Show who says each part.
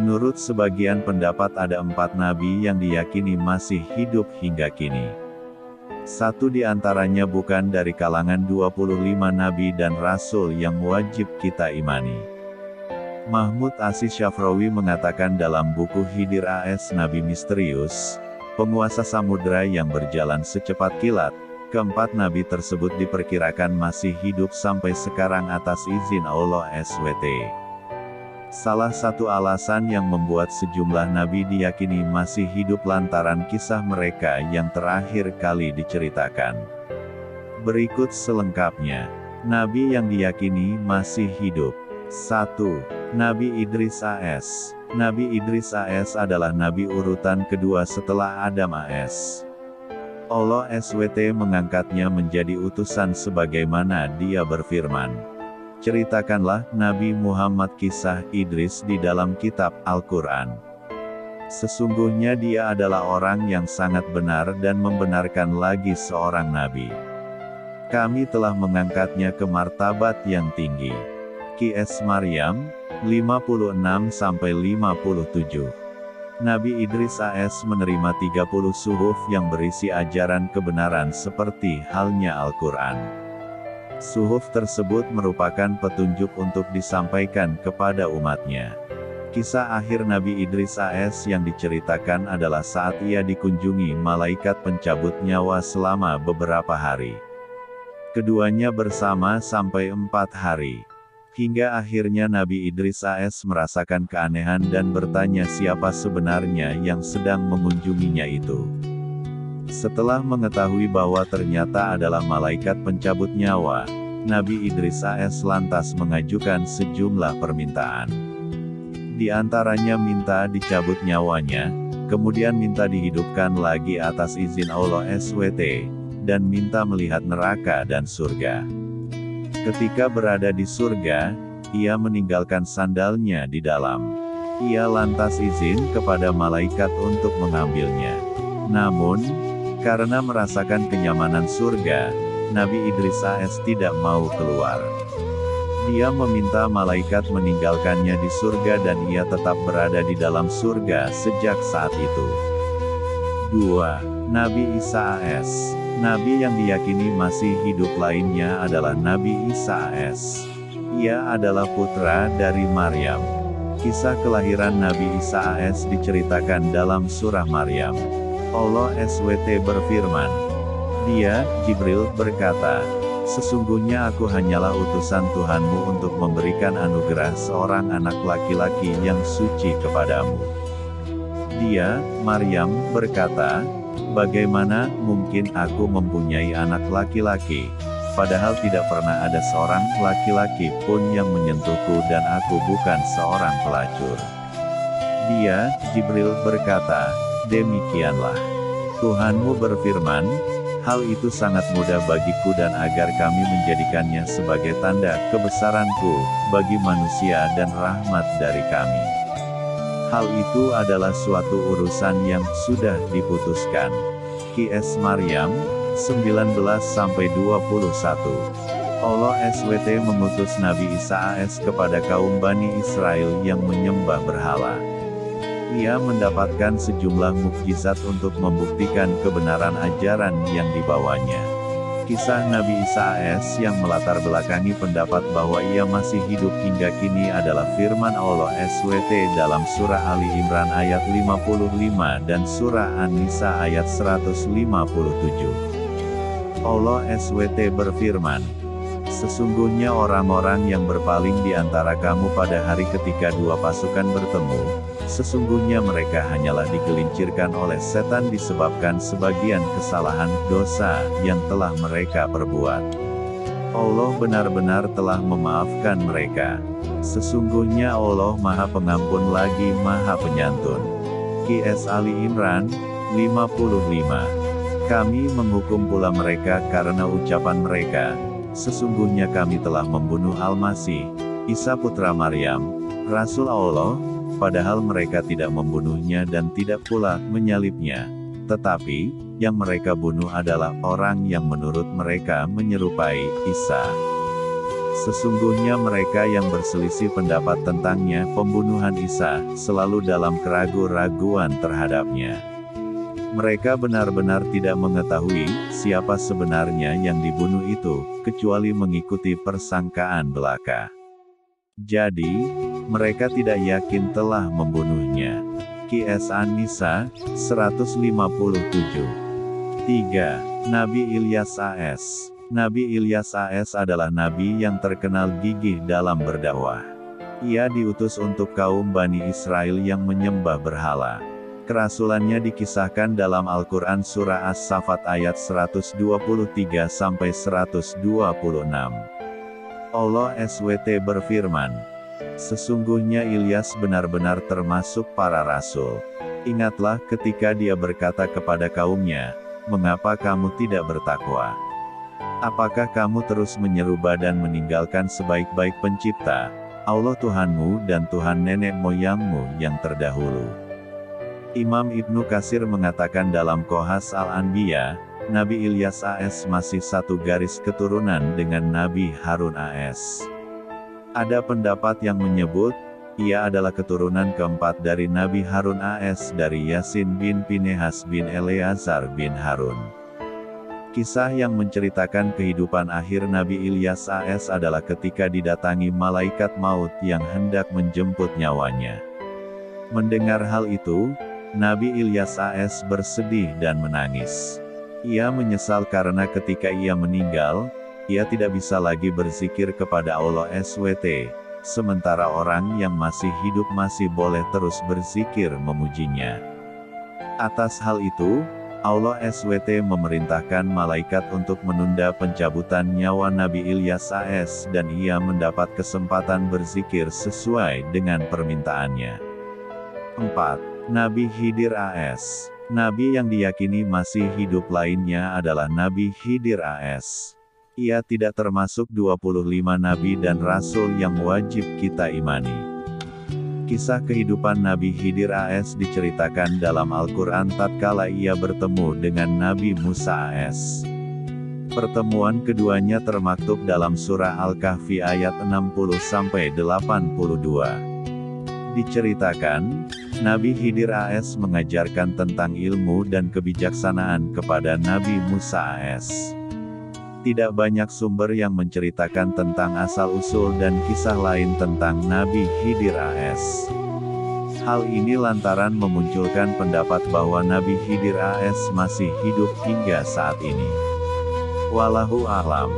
Speaker 1: Menurut sebagian pendapat ada 4 nabi yang diyakini masih hidup hingga kini. Satu di antaranya bukan dari kalangan 25 nabi dan rasul yang wajib kita imani. Mahmud Aziz Syafrawi mengatakan dalam buku Khidir AS Nabi Misterius, penguasa samudra yang berjalan secepat kilat, keempat nabi tersebut diperkirakan masih hidup sampai sekarang atas izin Allah SWT. Salah satu alasan yang membuat sejumlah nabi diyakini masih hidup lantaran kisah mereka yang terakhir kali diceritakan. Berikut selengkapnya. Nabi yang diyakini masih hidup. 1. Nabi Idris AS. Nabi Idris AS adalah nabi urutan kedua setelah Adam AS. Allah SWT mengangkatnya menjadi utusan sebagaimana Dia berfirman. Ceritakanlah Nabi Muhammad kisah Idris di dalam kitab Al-Quran. Sesungguhnya dia adalah orang yang sangat benar dan membenarkan lagi seorang nabi. Kami telah mengangkatnya ke martabat yang tinggi. Qs Maryam, 56-57. Nabi Idris AS menerima 30 suhuf yang berisi ajaran kebenaran seperti halnya Al-Quran. Suhuf tersebut merupakan petunjuk untuk disampaikan kepada umatnya. Kisah akhir Nabi Idris AS yang diceritakan adalah saat ia dikunjungi malaikat pencabut nyawa selama beberapa hari. Keduanya bersama sampai 4 hari. Hingga akhirnya Nabi Idris AS merasakan keanehan dan bertanya siapa sebenarnya yang sedang mengunjunginya itu. Setelah mengetahui bahwa ternyata adalah malaikat pencabut nyawa, Nabi Idris AS lantas mengajukan sejumlah permintaan. Di antaranya minta dicabut nyawanya, kemudian minta dihidupkan lagi atas izin Allah SWT, dan minta melihat neraka dan surga. Ketika berada di surga, ia meninggalkan sandalnya di dalam. Ia lantas izin kepada malaikat untuk mengambilnya. Namun, karena merasakan kenyamanan surga, Nabi Idris AS tidak mau keluar. Dia meminta malaikat meninggalkannya di surga dan ia tetap berada di dalam surga sejak saat itu. 2. Nabi Isa AS. Nabi yang diyakini masih hidup lainnya adalah Nabi Isa AS. Ia adalah putra dari Maryam. Kisah kelahiran Nabi Isa AS diceritakan dalam surah Maryam. Allah SWT berfirman. Dia, Jibril, berkata, sesungguhnya aku hanyalah utusan Tuhanmu untuk memberikan anugerah seorang anak laki-laki yang suci kepadamu. Dia, Maryam, berkata, bagaimana mungkin aku mempunyai anak laki-laki, padahal tidak pernah ada seorang laki-laki pun yang menyentuhku dan aku bukan seorang pelacur. Dia, Jibril, berkata, demikianlah. Tuhanmu berfirman, hal itu sangat mudah bagiku dan agar kami menjadikannya sebagai tanda kebesaranku, bagi manusia dan rahmat dari kami. Hal itu adalah suatu urusan yang sudah diputuskan. Qs Maryam, 19-21. Allah SWT mengutus Nabi Isa AS kepada kaum Bani Israel yang menyembah berhala. Ia mendapatkan sejumlah mukjizat untuk membuktikan kebenaran ajaran yang dibawanya. Kisah Nabi Isa AS yang melatar belakangi pendapat bahwa ia masih hidup hingga kini adalah firman Allah SWT dalam surah Ali Imran ayat 55 dan surah An-Nisa ayat 157. Allah SWT berfirman, sesungguhnya orang-orang yang berpaling di antara kamu pada hari ketika dua pasukan bertemu, sesungguhnya mereka hanyalah digelincirkan oleh setan disebabkan sebagian kesalahan, dosa, yang telah mereka perbuat. Allah benar-benar telah memaafkan mereka. Sesungguhnya Allah Maha Pengampun lagi Maha Penyantun. Qs Ali Imran, 55. Kami menghukum pula mereka karena ucapan mereka, sesungguhnya kami telah membunuh Al-Masih, Isa putra Maryam, Rasul Allah, padahal mereka tidak membunuhnya dan tidak pula menyalibnya. Tetapi, yang mereka bunuh adalah orang yang menurut mereka menyerupai Isa. Sesungguhnya mereka yang berselisih pendapat tentangnya, pembunuhan Isa, selalu dalam keraguan-raguan terhadapnya. Mereka benar-benar tidak mengetahui siapa sebenarnya yang dibunuh itu, kecuali mengikuti persangkaan belaka. Jadi, mereka tidak yakin telah membunuhnya. Qs An-Nisa, 157. 3. Nabi Ilyas AS. Nabi Ilyas AS adalah nabi yang terkenal gigih dalam berdakwah. Ia diutus untuk kaum Bani Israel yang menyembah berhala. Kerasulannya dikisahkan dalam Al-Quran Surah As-Saffat ayat 123-126. Allah SWT berfirman, "Sesungguhnya Ilyas benar-benar termasuk para rasul. Ingatlah ketika dia berkata kepada kaumnya, 'Mengapa kamu tidak bertakwa? Apakah kamu terus menyeru dan meninggalkan sebaik-baik pencipta, Allah Tuhanmu dan Tuhan nenek moyangmu yang terdahulu?'" Imam Ibnu Katsir mengatakan dalam Qasas Al-Anbiya, Nabi Ilyas AS masih satu garis keturunan dengan Nabi Harun AS. Ada pendapat yang menyebut, ia adalah keturunan keempat dari Nabi Harun AS dari Yasin bin Pinehas bin Eleazar bin Harun. Kisah yang menceritakan kehidupan akhir Nabi Ilyas AS adalah ketika didatangi malaikat maut yang hendak menjemput nyawanya. Mendengar hal itu, Nabi Ilyas AS bersedih dan menangis. Ia menyesal karena ketika ia meninggal, ia tidak bisa lagi berzikir kepada Allah SWT, sementara orang yang masih hidup masih boleh terus berzikir memujinya. Atas hal itu, Allah SWT memerintahkan malaikat untuk menunda pencabutan nyawa Nabi Ilyas AS dan ia mendapat kesempatan berzikir sesuai dengan permintaannya. 4. Nabi Khidir AS. Nabi yang diyakini masih hidup lainnya adalah Nabi Khidir AS. Ia tidak termasuk 25 nabi dan rasul yang wajib kita imani. Kisah kehidupan Nabi Khidir AS diceritakan dalam Al-Quran tatkala ia bertemu dengan Nabi Musa AS. Pertemuan keduanya termaktub dalam surah Al-Kahfi ayat 60-82. Diceritakan, Nabi Khidir AS mengajarkan tentang ilmu dan kebijaksanaan kepada Nabi Musa AS. Tidak banyak sumber yang menceritakan tentang asal-usul dan kisah lain tentang Nabi Khidir AS. Hal ini lantaran memunculkan pendapat bahwa Nabi Khidir AS masih hidup hingga saat ini. Wallahu a'lam.